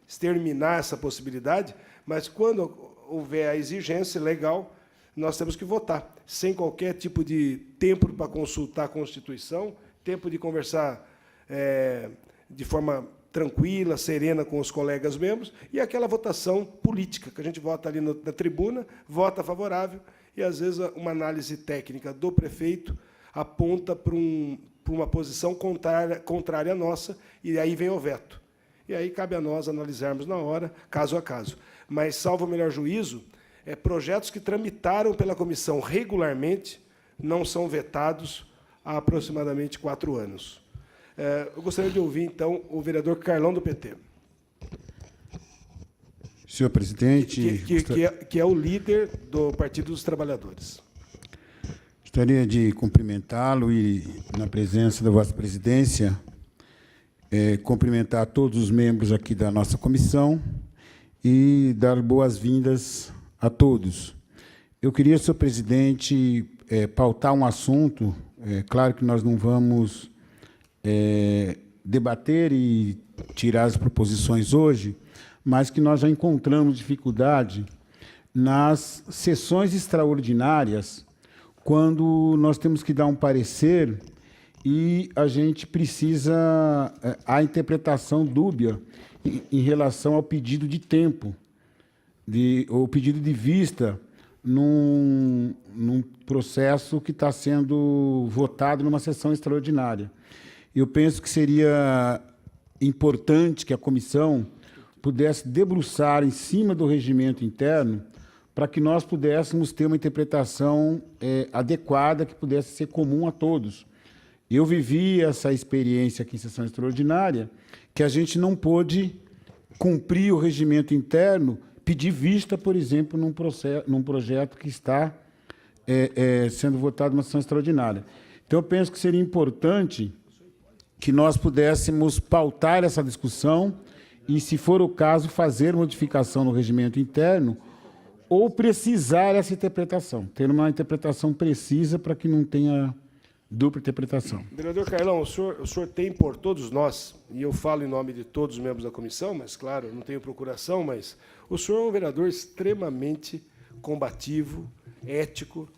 Speaker 2: exterminar essa possibilidade, mas quando houver a exigência legal, nós temos que votar, sem qualquer tipo de tempo para consultar a Constituição, tempo de conversar de forma tranquila, serena com os colegas membros, e aquela votação política, que a gente vota ali na tribuna, vota favorável, e, às vezes, uma análise técnica do prefeito aponta para uma posição contrária à nossa, e aí vem o veto. E aí cabe a nós analisarmos na hora, caso a caso. Mas, salvo o melhor juízo, projetos que tramitaram pela comissão regularmente não são vetados há aproximadamente 4 anos. Eu gostaria de ouvir, então, o vereador Carlão, do PT.
Speaker 7: Senhor presidente...
Speaker 2: Que é o líder do Partido dos Trabalhadores.
Speaker 7: Gostaria de cumprimentá-lo e, na presença da vossa presidência, cumprimentar todos os membros aqui da nossa comissão e dar boas-vindas a todos. Eu queria, senhor presidente, pautar um assunto. Claro que nós não vamos debater e tirar as proposições hoje, mas que nós já encontramos dificuldade nas sessões extraordinárias, quando nós temos que dar um parecer e a gente precisa a interpretação dúbia em relação ao pedido de tempo, ou pedido de vista num processo que está sendo votado numa sessão extraordinária. Eu penso que seria importante que a comissão pudesse debruçar em cima do regimento interno para que nós pudéssemos ter uma interpretação adequada, que pudesse ser comum a todos. Eu vivi essa experiência aqui em sessão extraordinária, que a gente não pôde cumprir o regimento interno, pedir vista, por exemplo, num projeto que está sendo votado numa sessão extraordinária. Então, eu penso que seria importante que nós pudéssemos pautar essa discussão e, se for o caso, fazer modificação no regimento interno ou precisar essa interpretação, ter uma interpretação precisa para que não tenha dupla interpretação.
Speaker 2: Vereador Carlão, o senhor tem por todos nós, e eu falo em nome de todos os membros da comissão, mas, claro, não tenho procuração, mas o senhor é um vereador extremamente combativo, ético,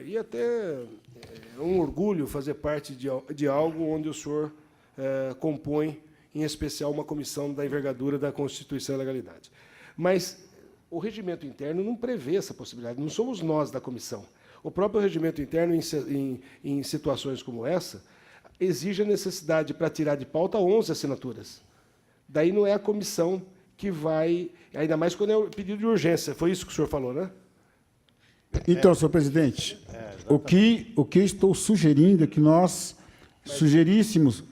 Speaker 2: e até é um orgulho fazer parte de algo onde o senhor compõe, em especial, uma comissão da envergadura da Constituição e Legalidade. Mas o regimento interno não prevê essa possibilidade, não somos nós da comissão. O próprio regimento interno, em situações como essa, exige a necessidade para tirar de pauta 11 assinaturas. Daí não é a comissão que vai, ainda mais quando é o pedido de urgência. Foi isso que o senhor falou, né?
Speaker 7: Então, senhor presidente, o que eu estou sugerindo é que nós sugeríssemos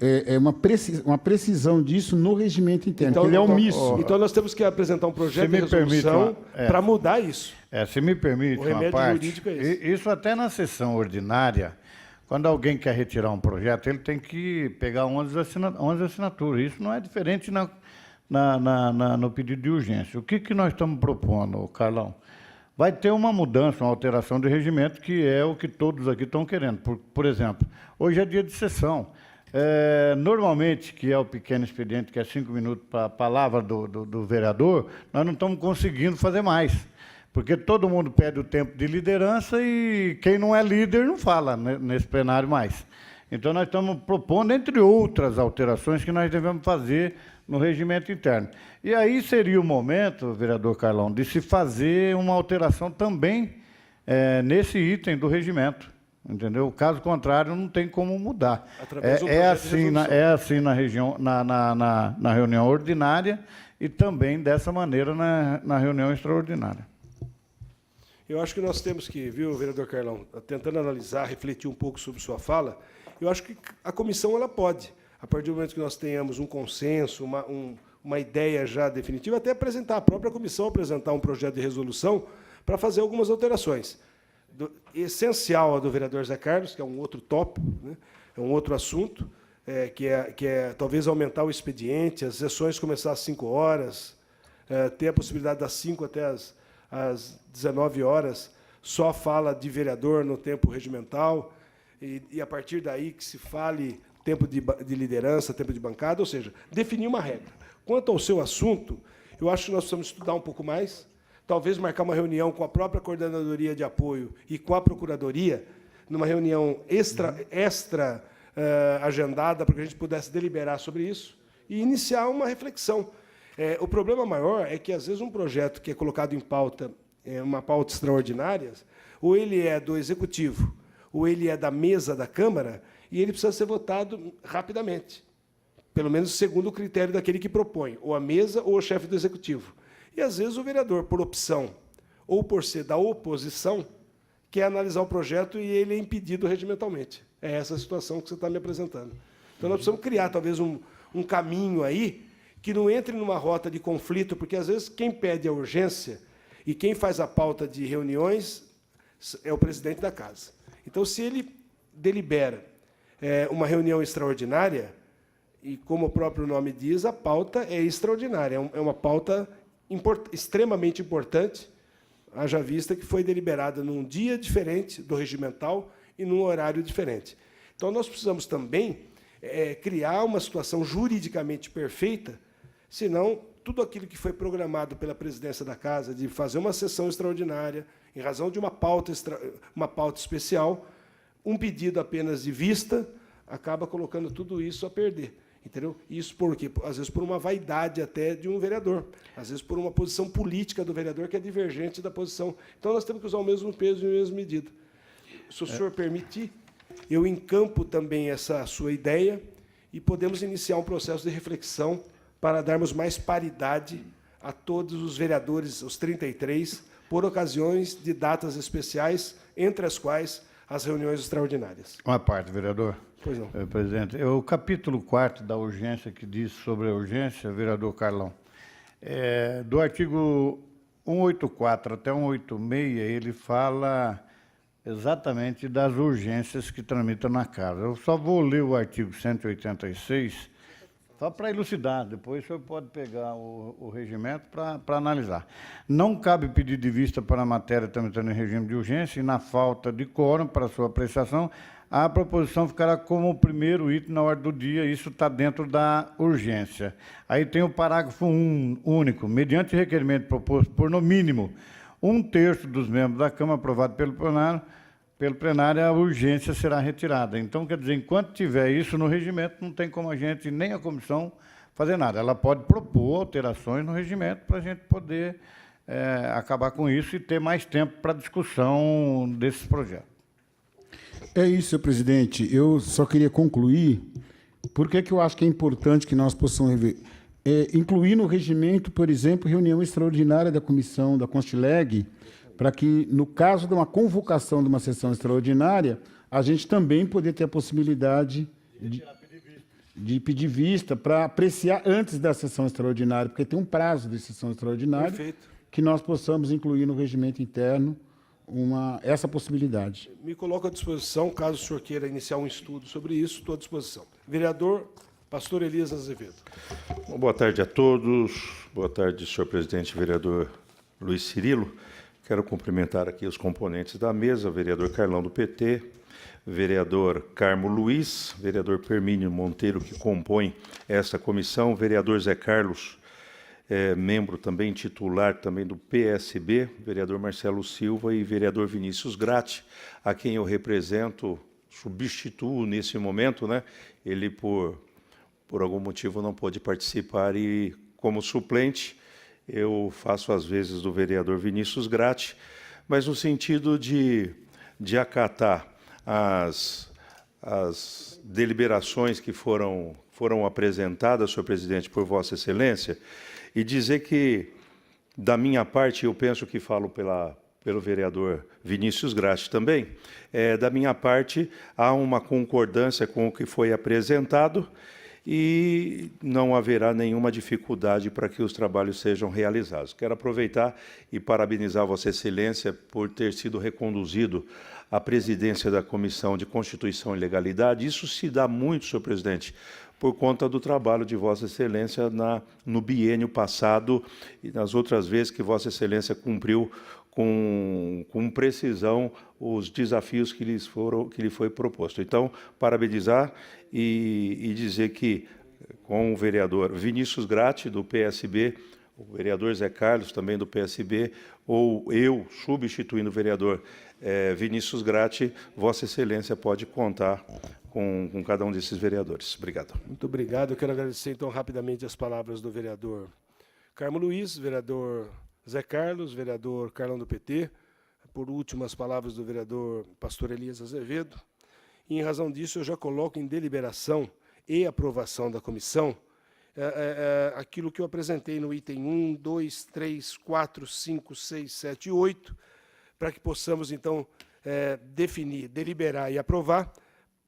Speaker 7: uma precisão disso no regimento interno, porque ele é omisso.
Speaker 2: Então, nós temos que apresentar um projeto de
Speaker 6: me permite
Speaker 2: resolução para mudar isso.
Speaker 6: Se me permite
Speaker 2: O
Speaker 6: uma
Speaker 2: remédio
Speaker 6: parte,
Speaker 2: jurídico é esse.
Speaker 6: isso até na sessão ordinária, quando alguém quer retirar um projeto, ele tem que pegar 11 assinaturas. Isso não é diferente no pedido de urgência. O que nós estamos propondo, Carlão? Vai ter uma mudança, uma alteração de regimento, que é o que todos aqui estão querendo. Por exemplo, hoje é dia de sessão. Normalmente, que é o pequeno expediente, que é 5 minutos para a palavra do vereador, nós não estamos conseguindo fazer mais. Porque todo mundo pede o tempo de liderança e quem não é líder não fala nesse plenário mais. Então, nós estamos propondo, entre outras alterações, que nós devemos fazer no regimento interno. E aí seria o momento, vereador Carlão, de se fazer uma alteração também nesse item do regimento. Entendeu? Caso contrário, não tem como mudar. É assim na reunião ordinária e também dessa maneira na reunião extraordinária.
Speaker 2: Eu acho que nós temos que, viu, vereador Carlão, tentando analisar, refletir um pouco sobre sua fala, eu acho que a comissão ela pode, a partir do momento que nós tenhamos um consenso, uma ideia já definitiva, até apresentar, a própria comissão apresentar um projeto de resolução para fazer algumas alterações. Essencial a do vereador Zé Carlos, que é um outro tópico, né, é um outro assunto, que é talvez aumentar o expediente, as sessões começar às 5 horas, ter a possibilidade das 5 até às 19 horas, só fala de vereador no tempo regimental, e a partir daí que se fale tempo de liderança, tempo de bancada, ou seja, definir uma regra. Quanto ao seu assunto, eu acho que nós precisamos estudar um pouco mais, talvez marcar uma reunião com a própria coordenadoria de apoio e com a procuradoria, numa reunião extra agendada, para que a gente pudesse deliberar sobre isso e iniciar uma reflexão. O problema maior é que, às vezes, um projeto que é colocado em pauta, uma pauta extraordinária, ou ele é do Executivo, ou ele é da mesa da Câmara, e ele precisa ser votado rapidamente, pelo menos segundo o critério daquele que propõe, ou a mesa ou o chefe do Executivo. E, às vezes, o vereador, por opção, ou por ser da oposição, quer analisar o projeto e ele é impedido regimentalmente. É essa a situação que você está me apresentando. Então, nós precisamos criar, talvez, um caminho aí que não entre numa rota de conflito, porque, às vezes, quem pede a urgência e quem faz a pauta de reuniões é o presidente da casa. Então, se ele delibera uma reunião extraordinária, e, como o próprio nome diz, a pauta é extraordinária, é uma pauta extremamente importante, haja vista que foi deliberada num dia diferente do regimental e num horário diferente. Então, nós precisamos também criar uma situação juridicamente perfeita, senão tudo aquilo que foi programado pela presidência da Casa, de fazer uma sessão extraordinária, em razão de uma pauta especial, um pedido apenas de vista, acaba colocando tudo isso a perder. Entendeu? Isso por quê? Às vezes por uma vaidade até de um vereador, às vezes por uma posição política do vereador que é divergente da posição. Então, nós temos que usar o mesmo peso e a mesma medida. Se o senhor permitir, eu encampo também essa sua ideia e podemos iniciar um processo de reflexão para darmos mais paridade a todos os vereadores, os 33, por ocasiões de datas especiais, entre as quais as reuniões extraordinárias.
Speaker 6: Uma parte, vereador.
Speaker 2: Pois não.
Speaker 6: Presidente, o capítulo 4º da urgência, que diz sobre a urgência, vereador Carlão, do artigo 184 até 186, ele fala exatamente das urgências que tramitam na Casa. Eu só vou ler o artigo 186, só para elucidar, depois o senhor pode pegar o regimento para analisar. Não cabe pedido de vista para a matéria tramitando em regime de urgência e, na falta de quórum para sua apreciação, a proposição ficará como o primeiro item na ordem do dia, isso está dentro da urgência. Aí tem o parágrafo único, mediante requerimento proposto por, no mínimo, 1/3 dos membros da Câmara aprovado pelo plenário, a urgência será retirada. Então, quer dizer, enquanto tiver isso no regimento, não tem como a gente, nem a comissão, fazer nada. Ela pode propor alterações no regimento para a gente poder acabar com isso e ter mais tempo para discussão desses projetos.
Speaker 7: É isso, senhor presidente. Eu só queria concluir. Por que eu acho que é importante que nós possamos incluir no regimento, por exemplo, reunião extraordinária da comissão da Constileg, para que, no caso de uma convocação de uma sessão extraordinária, a gente também poder ter a possibilidade de pedir vista para apreciar antes da sessão extraordinária, porque tem um prazo de sessão extraordinária.
Speaker 2: Perfeito.
Speaker 7: Que nós possamos incluir no regimento interno essa possibilidade.
Speaker 2: Me coloco à disposição, caso o senhor queira iniciar um estudo sobre isso, estou à disposição. Vereador Pastor Elias Azevedo.
Speaker 8: Bom, boa tarde a todos. Boa tarde, senhor presidente, vereador Luiz Cirilo. Quero cumprimentar aqui os componentes da mesa, vereador Carlão do PT, vereador Carmo Luiz, vereador Permínio Monteiro, que compõe esta comissão, vereador Zé Carlos, membro também titular também do PSB, vereador Marcelo Silva e vereador Vinícius Gratti, a quem eu represento, substituo nesse momento, né? Ele, por algum motivo, não pôde participar e, como suplente, eu faço às vezes do vereador Vinícius Gratti, mas no sentido de acatar as deliberações que foram apresentadas, senhor presidente, por Vossa Excelência, e dizer que, da minha parte, eu penso que falo pelo vereador Vinícius Gratti também, da minha parte, há uma concordância com o que foi apresentado e não haverá nenhuma dificuldade para que os trabalhos sejam realizados. Quero aproveitar e parabenizar Vossa Excelência por ter sido reconduzido à presidência da Comissão de Constituição e Legalidade. Isso se dá muito, senhor presidente, por conta do trabalho de Vossa Excelência no biênio passado e nas outras vezes que Vossa Excelência cumpriu com precisão os desafios que lhe foi proposto. Então, parabenizar e dizer que, com o vereador Vinícius Gratti, do PSB, o vereador Zé Carlos, também do PSB, ou eu, substituindo o vereador Vinícius Gratti, Vossa Excelência pode contar com cada um desses vereadores. Obrigado.
Speaker 2: Muito obrigado. Eu quero agradecer, então, rapidamente as palavras do vereador Carmo Luiz, vereador Zé Carlos, vereador Carlão do PT, por último, as palavras do vereador Pastor Elias Azevedo. E, em razão disso, eu já coloco em deliberação e aprovação da comissão aquilo que eu apresentei no item 1, 2, 3, 4, 5, 6, 7 e 8, para que possamos, então, definir, deliberar e aprovar,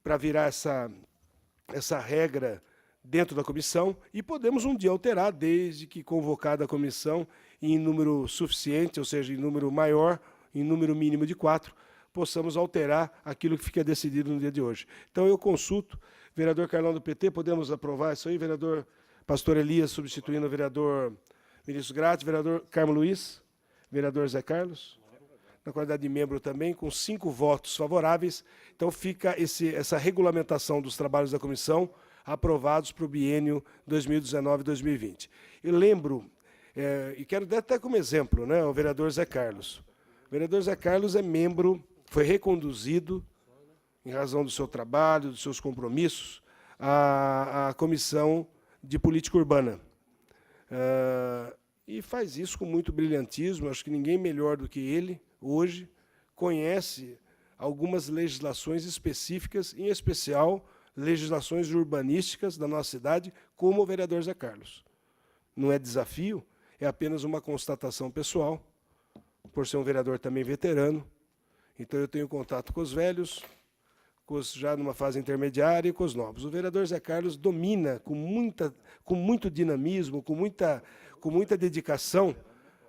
Speaker 2: para virar essa regra dentro da comissão, e podemos um dia alterar, desde que convocada a comissão em número suficiente, ou seja, em número maior, em número mínimo de 4, possamos alterar aquilo que fica decidido no dia de hoje. Então, eu consulto, vereador Carlão do PT, podemos aprovar isso aí, vereador Pastor Elias, substituindo o vereador Vinícius Gratti, vereador Carmo Luiz, vereador Zé Carlos, na qualidade de membro também, com 5 votos favoráveis. Então, fica essa regulamentação dos trabalhos da comissão aprovados para o biênio 2019-2020. E lembro, e quero dar até como exemplo, né, o vereador Zé Carlos. O vereador Zé Carlos é membro, foi reconduzido, em razão do seu trabalho, dos seus compromissos, à Comissão de Política Urbana. E faz isso com muito brilhantismo. Acho que ninguém melhor do que ele, hoje, conhece algumas legislações específicas, em especial legislações urbanísticas da nossa cidade, como o vereador Zé Carlos. Não é desafio, é apenas uma constatação pessoal, por ser um vereador também veterano. Então, eu tenho contato com os velhos, já numa fase intermediária, e com os novos. O vereador Zé Carlos domina com muito dinamismo, com muita dedicação,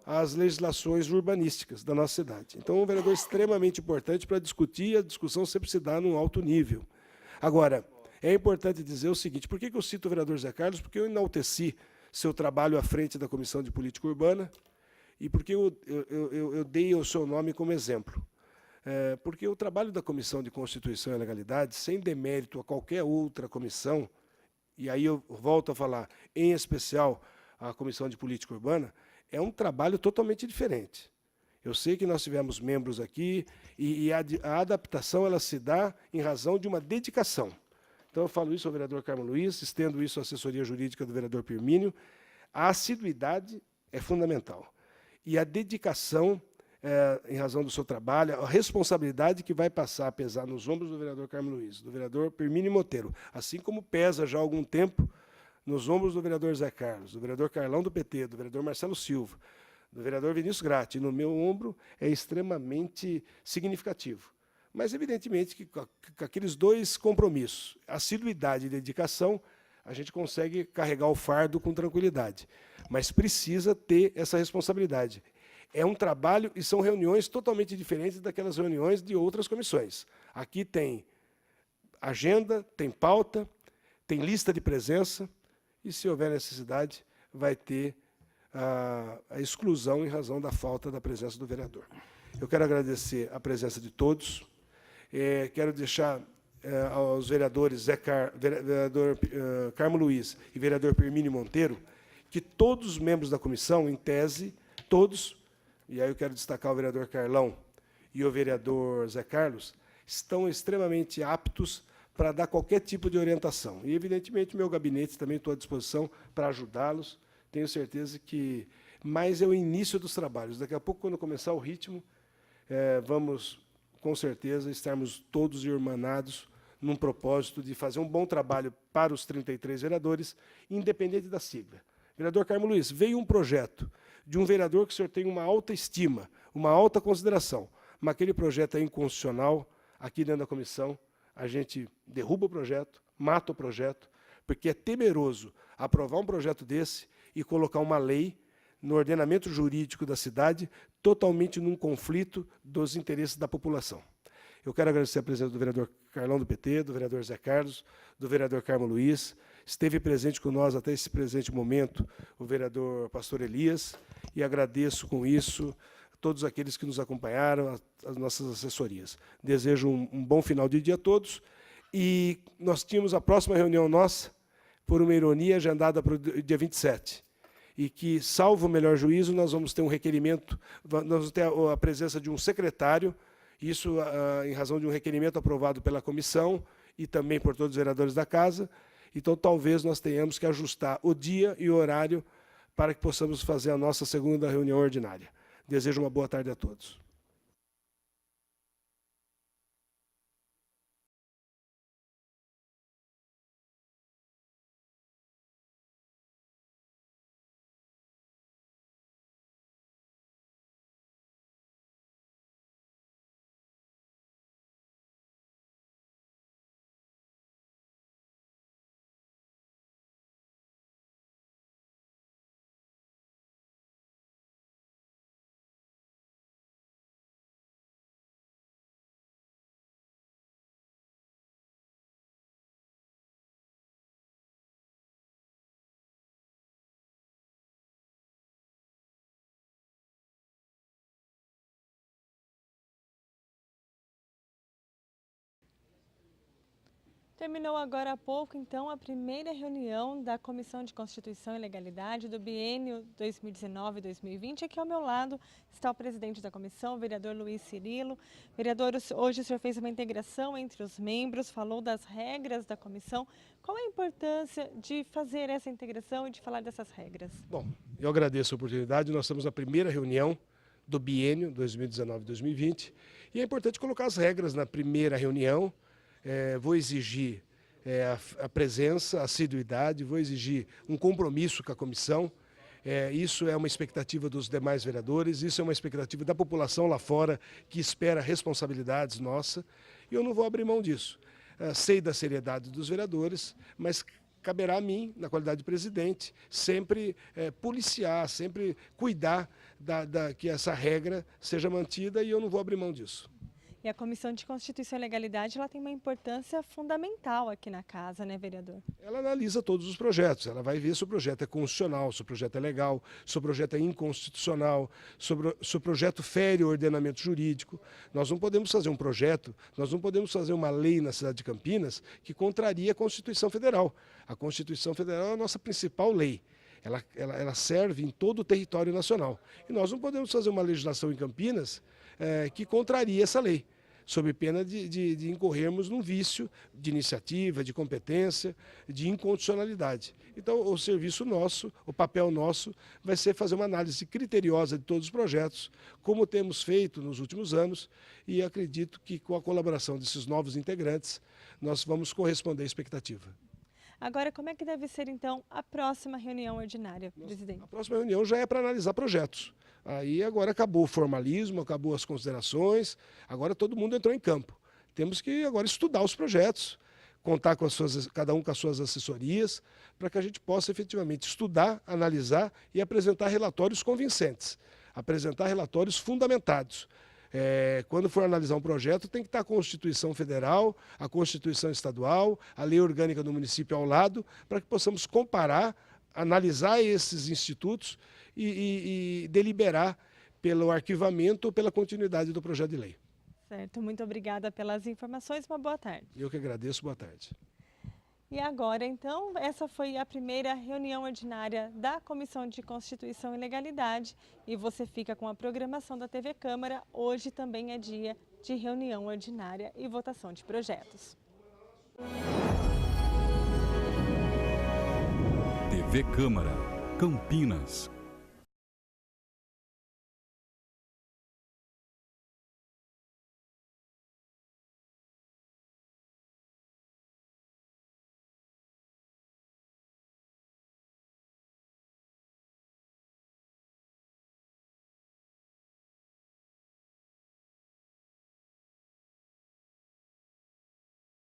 Speaker 2: as legislações urbanísticas da nossa cidade. Então, é um vereador extremamente importante para discutir, e a discussão sempre se dá num alto nível. Agora, é importante dizer o seguinte: por que eu cito o vereador Zé Carlos? Porque eu enalteci seu trabalho à frente da Comissão de Política Urbana e porque eu dei o seu nome como exemplo. Porque o trabalho da Comissão de Constituição e Legalidade, sem demérito a qualquer outra comissão, e aí eu volto a falar, em especial a Comissão de Política Urbana, é um trabalho totalmente diferente. Eu sei que nós tivemos membros aqui e a adaptação ela se dá em razão de uma dedicação. Então, eu falo isso ao vereador Carmo Luiz, estendo isso à assessoria jurídica do vereador Pirmínio. A assiduidade é fundamental. E a dedicação, em razão do seu trabalho, a responsabilidade que vai passar a pesar nos ombros do vereador Carmo Luiz, do vereador Pirmínio Monteiro, assim como pesa já há algum tempo nos ombros do vereador Zé Carlos, do vereador Carlão do PT, do vereador Marcelo Silva, do vereador Vinícius Gratti, no meu ombro, é extremamente significativo. Mas, evidentemente, que com aqueles dois compromissos, assiduidade e dedicação, a gente consegue carregar o fardo com tranquilidade. Mas precisa ter essa responsabilidade. É um trabalho e são reuniões totalmente diferentes daquelas reuniões de outras comissões. Aqui tem agenda, tem pauta, tem lista de presença, e, se houver necessidade, vai ter a exclusão em razão da falta da presença do vereador. Eu quero agradecer a presença de todos. Quero deixar aos vereadores vereador Carmo Luiz e vereador Pirmínio Monteiro que todos os membros da comissão, em tese, todos, e aí eu quero destacar o vereador Carlão e o vereador Zé Carlos, estão extremamente aptos para dar qualquer tipo de orientação. E, evidentemente, o meu gabinete também estou à disposição para ajudá-los. Tenho certeza que mais é o início dos trabalhos. Daqui a pouco, quando começar o ritmo, vamos, com certeza, estarmos todos irmanados num propósito de fazer um bom trabalho para os 33 vereadores, independente da sigla. Vereador Carmo Luiz, veio um projeto de um vereador que o senhor tem uma alta estima, uma alta consideração, mas aquele projeto é inconstitucional. Aqui dentro da comissão, a gente derruba o projeto, mata o projeto, porque é temeroso aprovar um projeto desse e colocar uma lei no ordenamento jurídico da cidade totalmente num conflito dos interesses da população. Eu quero agradecer a presença do vereador Carlão do PT, do vereador Zé Carlos, do vereador Carmo Luiz. Esteve presente com nós até esse presente momento o vereador Pastor Elias, e agradeço com isso a todos aqueles que nos acompanharam, as nossas assessorias. Desejo um bom final de dia a todos, e nós tínhamos a próxima reunião nossa, por uma ironia, agendada para o dia 27, e que, salvo o melhor juízo, nós vamos ter um requerimento, nós vamos ter a presença de um secretário, isso em razão de um requerimento aprovado pela comissão e também por todos os vereadores da casa. Então, talvez nós tenhamos que ajustar o dia e o horário para que possamos fazer a nossa segunda reunião ordinária. Desejo uma boa tarde a todos.
Speaker 4: Terminou agora há pouco, então, a primeira reunião da Comissão de Constituição e Legalidade do biênio 2019-2020. Aqui ao meu lado está o presidente da comissão, o vereador Luiz Cirilo. Vereador, hoje o senhor fez uma integração entre os membros, falou das regras da comissão. Qual a importância de fazer essa integração e de falar dessas regras? Bom,
Speaker 2: eu agradeço a oportunidade. Nós estamos na primeira reunião do biênio 2019-2020 e é importante colocar as regras na primeira reunião. Vou exigir a presença, a assiduidade, vou exigir um compromisso com a comissão. Isso é uma expectativa dos demais vereadores, isso é uma expectativa da população lá fora que espera responsabilidades nossas, e eu não vou abrir mão disso. Sei da seriedade dos vereadores, mas caberá a mim, na qualidade de presidente, sempre policiar, sempre cuidar que essa regra seja mantida, e eu não vou abrir mão disso.
Speaker 4: E a Comissão de Constituição e Legalidade ela tem uma importância fundamental aqui na casa, né, vereador?
Speaker 2: Ela analisa todos os projetos, ela vai ver se o projeto é constitucional, se o projeto é legal, se o projeto é inconstitucional, se o projeto fere o ordenamento jurídico. Nós não podemos fazer um projeto, nós não podemos fazer uma lei na cidade de Campinas que contraria a Constituição Federal. A Constituição Federal é a nossa principal lei. ela serve em todo o território nacional. E nós não podemos fazer uma legislação em Campinas que contraria essa lei, sob pena de incorrermos num vício de iniciativa, de competência, de incondicionalidade. Então, o serviço nosso, o papel nosso, vai ser fazer uma análise criteriosa de todos os projetos, como temos feito nos últimos anos, e acredito que com a colaboração desses novos integrantes, nós vamos corresponder à expectativa.
Speaker 4: Agora, como é que deve ser, então, a próxima reunião ordinária, presidente?
Speaker 2: A próxima reunião já é para analisar projetos. Aí agora acabou o formalismo, acabou as considerações, agora todo mundo entrou em campo. Temos que agora estudar os projetos, contar com cada um com as suas assessorias, para que a gente possa efetivamente estudar, analisar e apresentar relatórios convincentes, apresentar relatórios fundamentados. Quando for analisar um projeto, tem que estar a Constituição Federal, a Constituição Estadual, a Lei Orgânica do município ao lado, para que possamos comparar, analisar esses institutos e deliberar pelo arquivamento ou pela continuidade do projeto de lei.
Speaker 4: Certo, muito obrigada pelas informações, uma boa tarde.
Speaker 2: Eu que agradeço, boa tarde.
Speaker 4: E agora, então, essa foi a primeira reunião ordinária da Comissão de Constituição e Legalidade e você fica com a programação da TV Câmara. Hoje também é dia de reunião ordinária e votação de projetos.
Speaker 3: TV Câmara, Campinas.